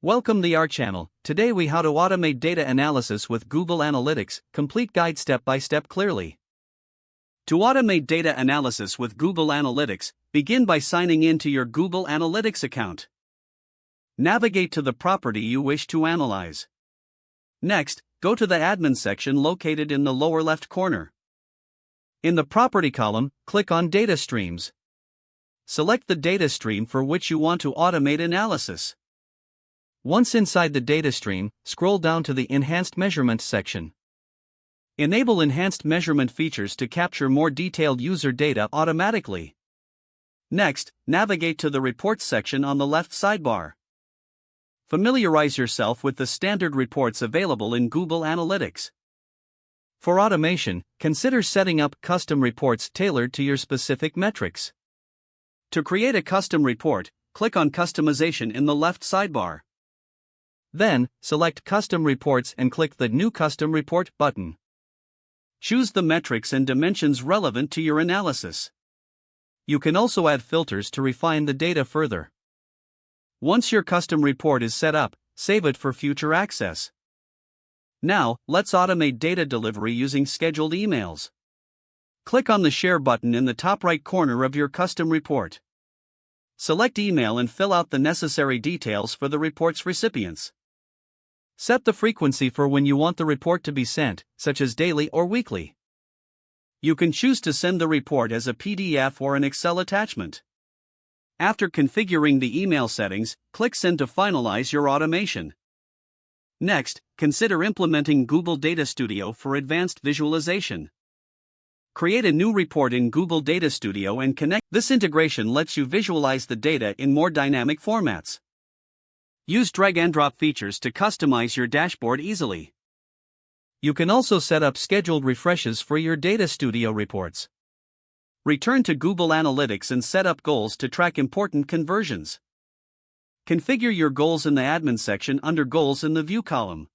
Welcome to our channel. Today we how to automate data analysis with Google Analytics, complete guide step by step clearly. To automate data analysis with Google Analytics, begin by signing in to your Google Analytics account. Navigate to the property you wish to analyze. Next, go to the admin section located in the lower left corner. In the property column, click on Data Streams. Select the data stream for which you want to automate analysis. Once inside the data stream, scroll down to the Enhanced Measurement section. Enable enhanced measurement features to capture more detailed user data automatically. Next, navigate to the Reports section on the left sidebar. Familiarize yourself with the standard reports available in Google Analytics. For automation, consider setting up custom reports tailored to your specific metrics. To create a custom report, click on Customization in the left sidebar. Then, select Custom Reports and click the New Custom Report button. Choose the metrics and dimensions relevant to your analysis. You can also add filters to refine the data further. Once your custom report is set up, save it for future access. Now, let's automate data delivery using scheduled emails. Click on the Share button in the top right corner of your custom report. Select Email and fill out the necessary details for the report's recipients. Set the frequency for when you want the report to be sent, such as daily or weekly. You can choose to send the report as a PDF or an Excel attachment. After configuring the email settings, click Send to finalize your automation. Next, consider implementing Google Data Studio for advanced visualization. Create a new report in Google Data Studio and connect. This integration lets you visualize the data in more dynamic formats. Use drag-and-drop features to customize your dashboard easily. You can also set up scheduled refreshes for your Data Studio reports. Return to Google Analytics and set up goals to track important conversions. Configure your goals in the admin section under Goals in the View column.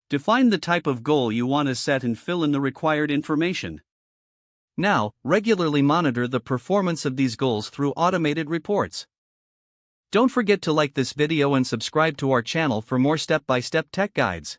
Define the type of goal you want to set and fill in the required information. Now, regularly monitor the performance of these goals through automated reports. Don't forget to like this video and subscribe to our channel for more step-by-step tech guides.